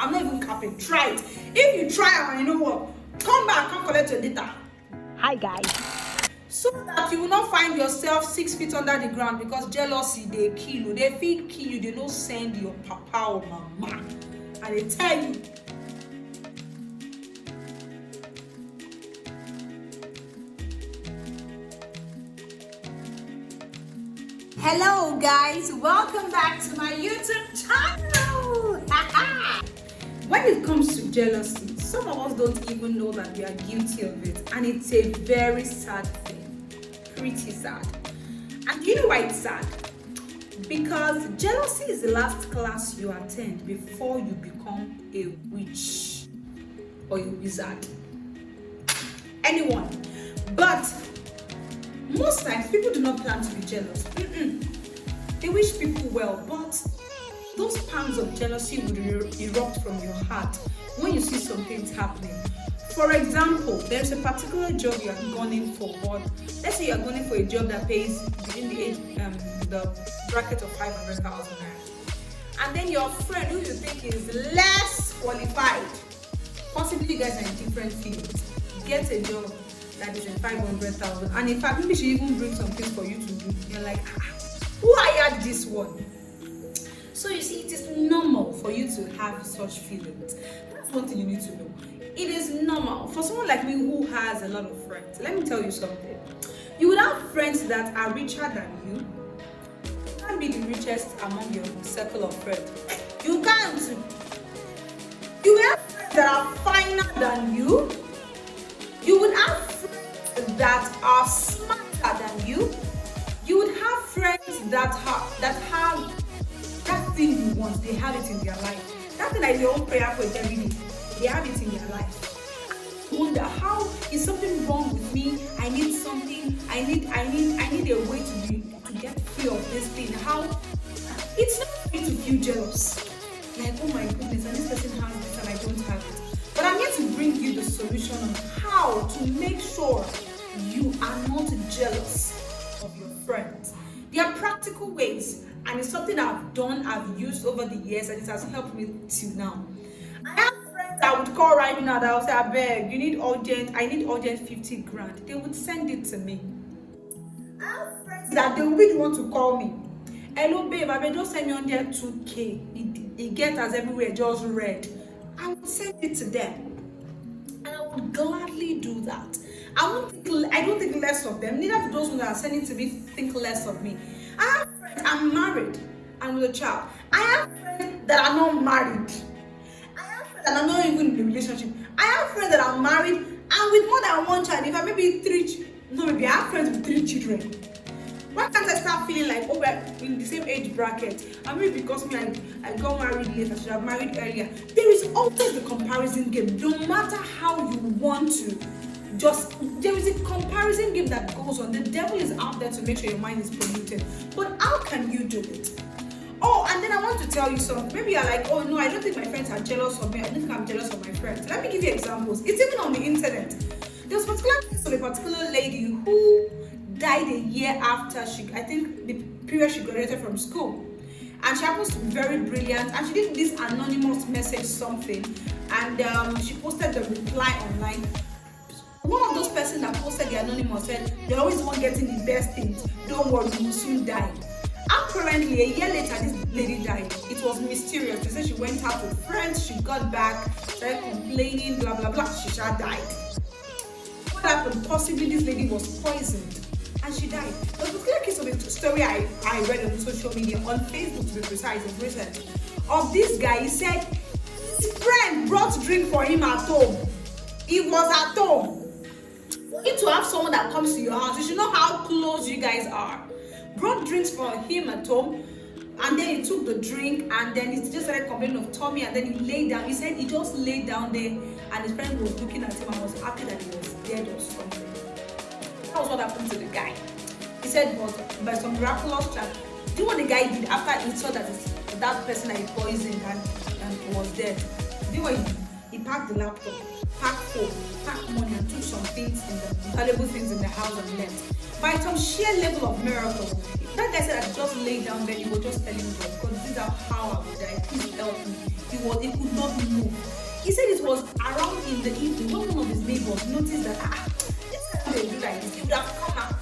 I'm not even capping. Try it. If you try and you know what, come back, come collect your data. Hi guys. So that you will not find yourself 6 feet under the ground because jealousy they kill you. They feel kill you. They don't send your papa or mama, and they tell you. Hello guys, welcome back to my YouTube channel. When it comes to jealousy, some of us don't even know that we are guilty of it, and it's a very sad thing, pretty sad. And do you know why it's sad? Because jealousy is the last class you attend before you become a witch or a wizard. Anyone. But most times people do not plan to be jealous. They wish people well, but those pangs of jealousy would erupt from your heart when you see some things happening. For example, there's a particular job you are going in for, but let's say you are going in for a job that pays within the bracket of 500,000 naira, and then your friend who you think is less qualified, possibly you guys are in different fields, gets a job that is in 500,000, and in fact maybe she even brings something for you to do. You're like, who hired this one? So you see, it is normal for you to have such feelings. That's one thing you need to know. It is normal for someone like me who has a lot of friends. Let me tell you something. You will have friends that are richer than you. You can't be the richest among your circle of friends. You can't. You will have friends that are finer than you. You would have friends that are smarter than you. You would have friends that have that thing you want. They have it in their life. That thing that they all prayer for it every day. They have it in their life. You wonder, how is something wrong with me? I need something. I need a way to get free of this thing. How? It's not for you to feel jealous. Like, oh my goodness, and this person has this and I don't have it. But I'm here to bring you the solution on how to make sure you are not jealous of your friends. There are practical ways, and it's something I've used over the years, and it has helped me till now. I have friends I would call right now that I would say, I beg, I need urgent 50 grand. They would send it to me. I have friends that they would be the one to call me. Hello babe, I beg, just send me on there 2K. It gets us everywhere, just red. I would send it to them, and I would gladly do that. I don't think less of them. Neither do those who are sending to me think less of me. I have friends, I'm married and with a child. I have friends that are not married. I have friends that are not even in a relationship. I have friends that are married and with more than one child. If I I have friends with 3 children. Why can't I start feeling like, oh, we're in the same age bracket? And maybe because I got married late, I should have married earlier. There is always the comparison game. No matter how you want to, there is a comparison game that goes on. The devil is out there to make sure your mind is polluted. But how can you do it? Oh, and then I want to tell you something. Maybe you're like, oh no, I don't think my friends are jealous of me. I don't think I'm jealous of my friends. Let me give you examples. It's even on the internet. There was a particular case of a particular lady who died a year after I think the period she graduated from school. And she happens to be very brilliant, and she did this anonymous message something, and she posted the reply online. One of those persons that posted the anonymous said, they're always the one getting the best things. Don't worry, you will soon die. Apparently, a year later, this lady died. It was mysterious. They said she went out with friends, she got back, started complaining, blah, blah, blah. She died. What happened? Possibly this lady was poisoned and she died. There was a clear case of a story I read on social media, on Facebook to be precise, of recent, of this guy. He said his friend brought drink for him at home. He was at home. For you to have someone that comes to your house, you should know how close you guys are. Brought drinks for him at home, and then he took the drink, and then he just started complaining of tummy, and then he laid down. He said he just laid down there, and his friend was looking at him and was happy that he was dead or something. That was what happened to the guy. He said, but by some miraculous chance, do you know what the guy did after he saw that that person that he poisoned and was dead? Do you know what he did? He packed the laptop packed phone, packed money, and took some things in the valuable things in the house and left. By some sheer level of miracle, that guy said I just lay down there, he was just telling God, God, this is how I would die. Please help me. He could not move. He said it was around in the evening when one of his neighbors noticed that this is how they do like this. He would have come out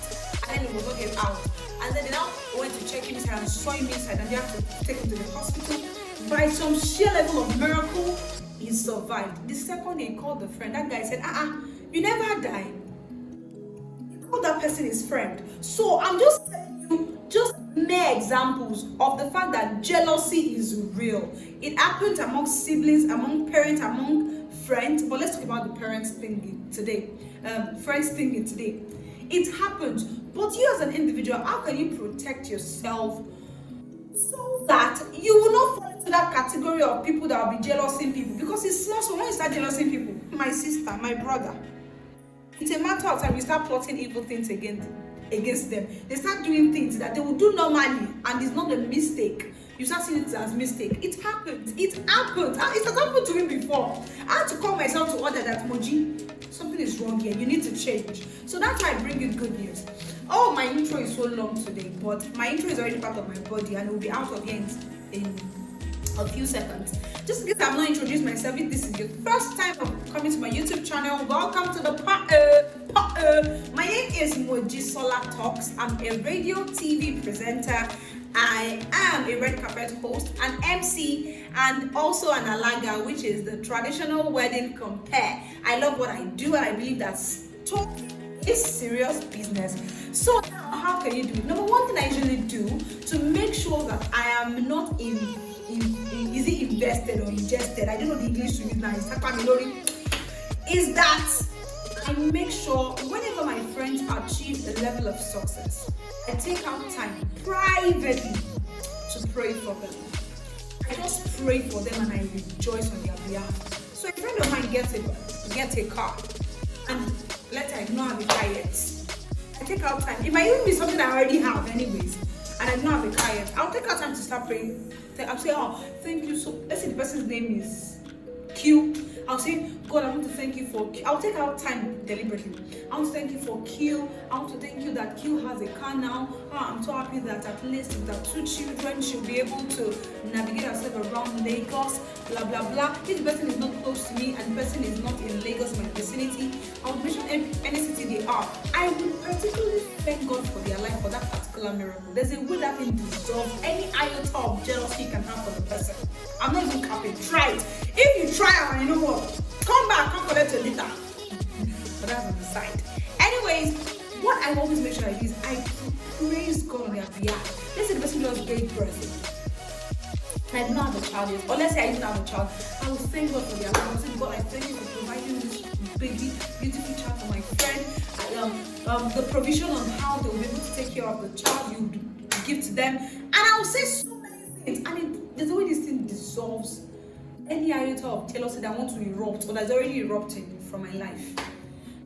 and then he was not get out. And then they now went to check him inside and saw him inside and they had to take him to the hospital. By some sheer level of miracle, he survived. The second day he called the friend, that guy said, you never die. He called that person his friend. So I'm just telling you, just mere examples of the fact that jealousy is real. It happens among siblings, among parents, among friends. But let's talk about the parents thinking today. Friends thinking today. It happens. But you as an individual, how can you protect yourself so that you will not fall into that category of people that will be jealousing people? Because it's small, so when you start jealousing people, my sister, my brother, it's a matter of time you start plotting evil things against them. They start doing things that they will do normally and it's not a mistake. You start seeing it as mistake. It happens. It happens. It has happened to me before. I had to call myself to order that, Moji, something is wrong here. You need to change. So that's why I bring you good news. Oh, my intro is so long today, but my intro is already part of my body and it will be out of here in a few seconds. Just in case I've not introduced myself, if this is your first time of coming to my YouTube channel, welcome to the My name is Mojisola Talks. I'm a radio TV presenter. I am a red carpet host, an MC, and also an alaga, which is the traditional wedding compare. I love what I do, and I believe that talking is serious business. So now, how can you do it? Number one thing I usually do to make sure that I am not is it invested or ingested? I don't know the English to use now. Is that I make sure whenever my friends achieve a level of success, I take out time privately to pray for them. I just pray for them and I rejoice on their behalf. So a friend of mine gets a car, and let's say I do not have a car yet. I take out time. It might even be something I already have anyways, and I do not have a car yet. I'll take out time to start praying. I'll say, thank you. So let's say the person's name is Q. I'll say, God, I want to thank you for Q. I'll take out time deliberately. I want to thank you for Q. I want to thank you that Q has a car now. I'm so happy that at least with her 2 children, she'll be able to navigate herself around Lagos, blah, blah, blah. If the person is not close to me and the person is not in Lagos, my vicinity, I would mention any city they are. I would particularly thank God for their life, for that particular miracle. There's a way that can dissolve any iota of jealousy you can have for the person. I'm not even capping. Try it. If you try and you know what, come back, come collect your later. But that's on the side. Anyways, what I always make sure I do is I praise God on their behalf. Let's say the person just gave birth. I do not have a child yet. Or let's say I didn't have a child. I will thank God for their life. I will say, God, I thank you for providing this baby, beautiful child for my friend. The provision on how they will be able to take care of the child you give to them. And I will say so many things. And there's a way this thing dissolves any iota of jealousy that wants to erupt or that's already erupting from my life.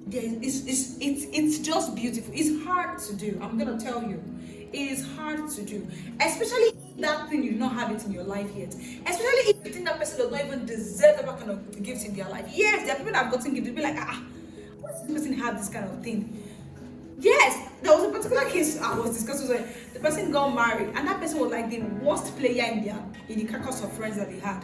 It's just beautiful. It's hard to do. I'm gonna tell you, it is hard to do, especially if that thing you do not have it in your life yet. Especially if you think that person does not even deserve that kind of gifts in their life. Yes, there are people that have gotten gifts. They'll be like, why does this person have this kind of thing? Yes, there was a particular case I was discussing where the person got married and that person was like the worst player in the caucus of friends that they had.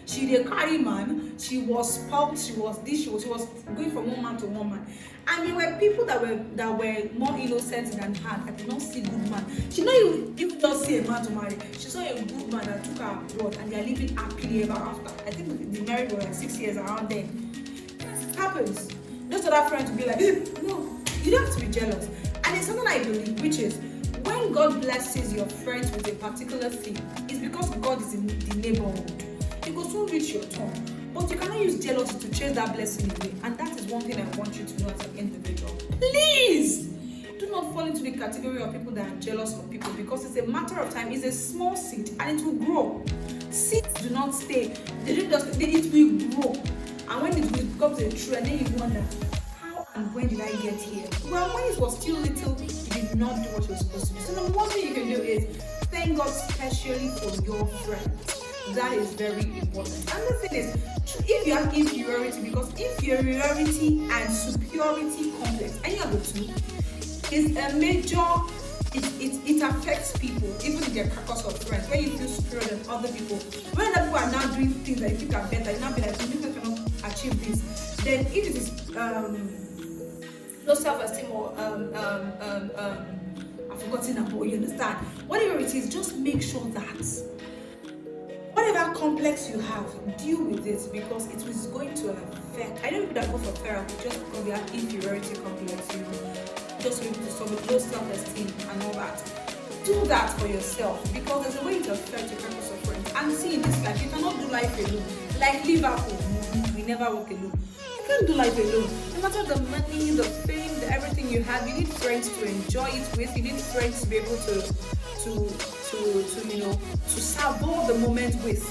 She did carry man, she was spoiled, she was going from one man to one man. And there were people that were more innocent than her that did not see good man. She didn't even just see a man to marry. She saw a good man that took her abroad and they are living happily ever after. I think the marriage was like 6 years around then. It happens. Just other friends will be like, no. You don't have to be jealous. And it's something I believe, which is when God blesses your friends with a particular thing, it's because God is in the neighborhood. It will soon reach your turn. But you cannot use jealousy to chase that blessing away. And that is one thing I want you to know as an individual. Please do not fall into the category of people that are jealous of people, because it's a matter of time. It's a small seed and it will grow. Seeds do not stay. It will grow. And when it becomes a tree, and then you wonder, and when did I get here? Well, when it was still little, you did not do what you were supposed to do. So the one thing you can do is thank God specially for your friends. That is very important. And the thing is, if you have inferiority, because inferiority and superiority complex, any of the two, is a major, it affects people, even in their caucus of friends. When you feel superior than other people, when other people are now doing things that you think are better, you now be like, you think I cannot achieve this. Then if it is low self-esteem or I've forgotten about, you understand? Whatever it is, just make sure that whatever complex you have, deal with it, because it is going to affect. I know people that go for therapy just because they have inferiority complex, you know, just to solve it, low self-esteem and all that. Do that for yourself, because there's a way to affect your purpose of friends. And see, in this life, you cannot do life alone. Like Liverpool, we never walk alone. You can't do life alone. No matter the money, the fame, everything you have, you need friends to enjoy it with. You need friends to be able to you know, to savor the moment with,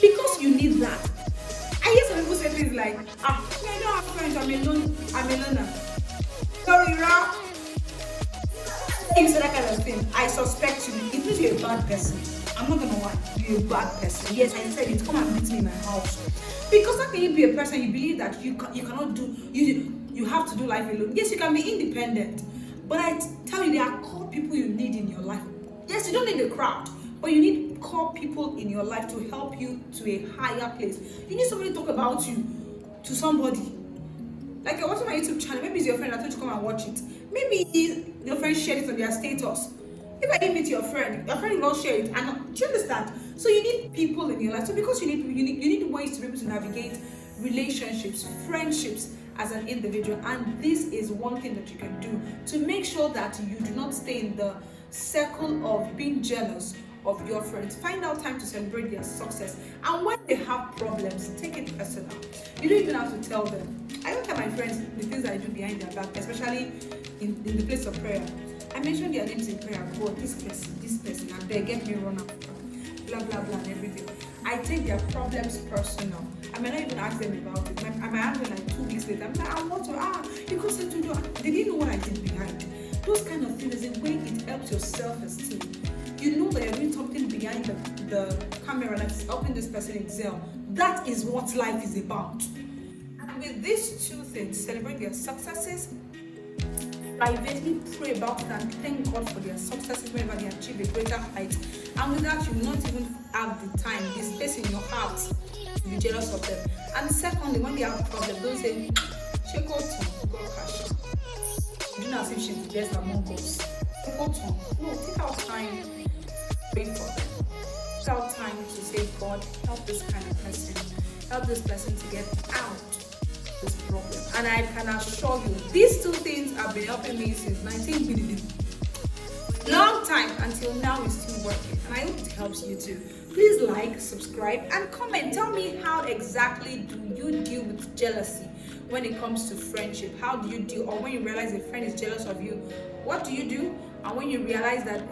because you need that. I hear some people say things like, I don't have friends, I'm a loner. Sorry, Ra. You say that kind of thing, I suspect you. It means you're a bad person. I'm not gonna lie, you're a bad person. Yes, I said it. Come and meet me in my house. Because how can you be a person you believe that you cannot do, you have to do life alone? Yes, you can be independent, but I tell you, there are core people you need in your life. Yes, you don't need a crowd, but you need core people in your life to help you to a higher place. You need somebody to talk about you to somebody. Like you're watching my YouTube channel, maybe it's your friend that told you to come and watch it. Maybe your friend shared it on their status. If I didn't meet your friend will not share it. And do you understand? So you need people in your life. So because you need ways to be able to navigate relationships, friendships as an individual. And this is one thing that you can do to make sure that you do not stay in the circle of being jealous of your friends. Find out time to celebrate their success, and when they have problems, take it personal. You don't even have to tell them. I don't tell my friends the things I do behind their back, especially in the place of prayer. I mention their names in prayer. God, this person, and they get me run up, blah blah blah, and everything. I take their problems personal. I may not even ask them about it. I might ask them like 2 weeks later. I'm like, I want to, you could say to you, they didn't know what I did behind. Those kind of things, in a way, it helps your self-esteem. You know that you're doing something behind the camera that's helping this person excel. That is what life is about. And with these two things, celebrate their successes, privately pray about it, and thank God for their successes whenever they achieve a greater height. And with that, you will not even have the time, the space in your heart to be jealous of them. And secondly, when they have problems, don't say, check out cash. Do not as if she's the best among us. Take out time. No, take out time to pray for them. Take out time to say, God, help this kind of person. Help this person to get out of this problem. And I can assure you, these two things have been helping me since 1980. Long time, until now it's still working. And I hope it helps you too. Please like, subscribe, and comment. Tell me, how exactly do you deal with jealousy when it comes to friendship? How do you deal, or when you realize a friend is jealous of you, what do you do? And when you realize that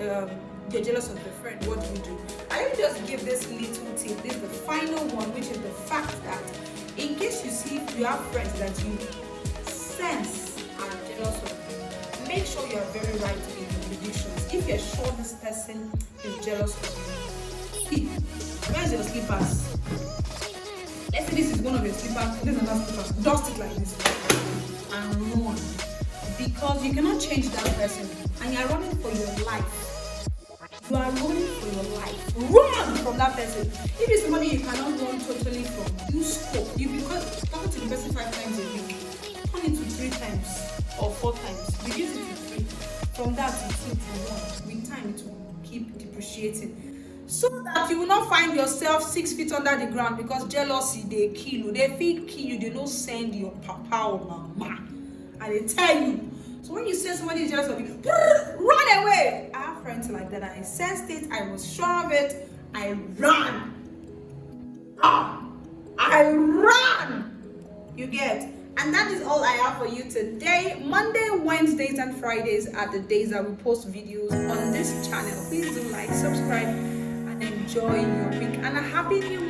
you're jealous of the friend, what do you do? I will just give this little tip. This is the final one, which is the fact that in case you see you have friends that you sense are jealous of you, make sure you are very right in your predictions. If you're sure this person is jealous of you, see, where's your slippers? Let's say this is one of your slippers, this is another slippers. Dust it like this and run, because you cannot change that person, and you are running for your life. You are running for your life. Run from that person. If it's somebody you cannot run totally from, use scope. You, because talking to the person 5 times a week, turn it to 3 times or 4 times. Reduce it to 3. From that, you think to 1. With time, it will keep depreciating, so that you will not find yourself 6 feet under the ground, because jealousy, they kill you. They feel kill you. They don't send your papa or mama, and they tell you. So when you say somebody is jealous of you, run away. I have friends like that. I sensed it. I was sure of it. I ran. I ran. You get. And that is all I have for you today. Monday, Wednesdays, and Fridays are the days that we post videos on this channel. Please do like, subscribe, and enjoy your week. And a happy new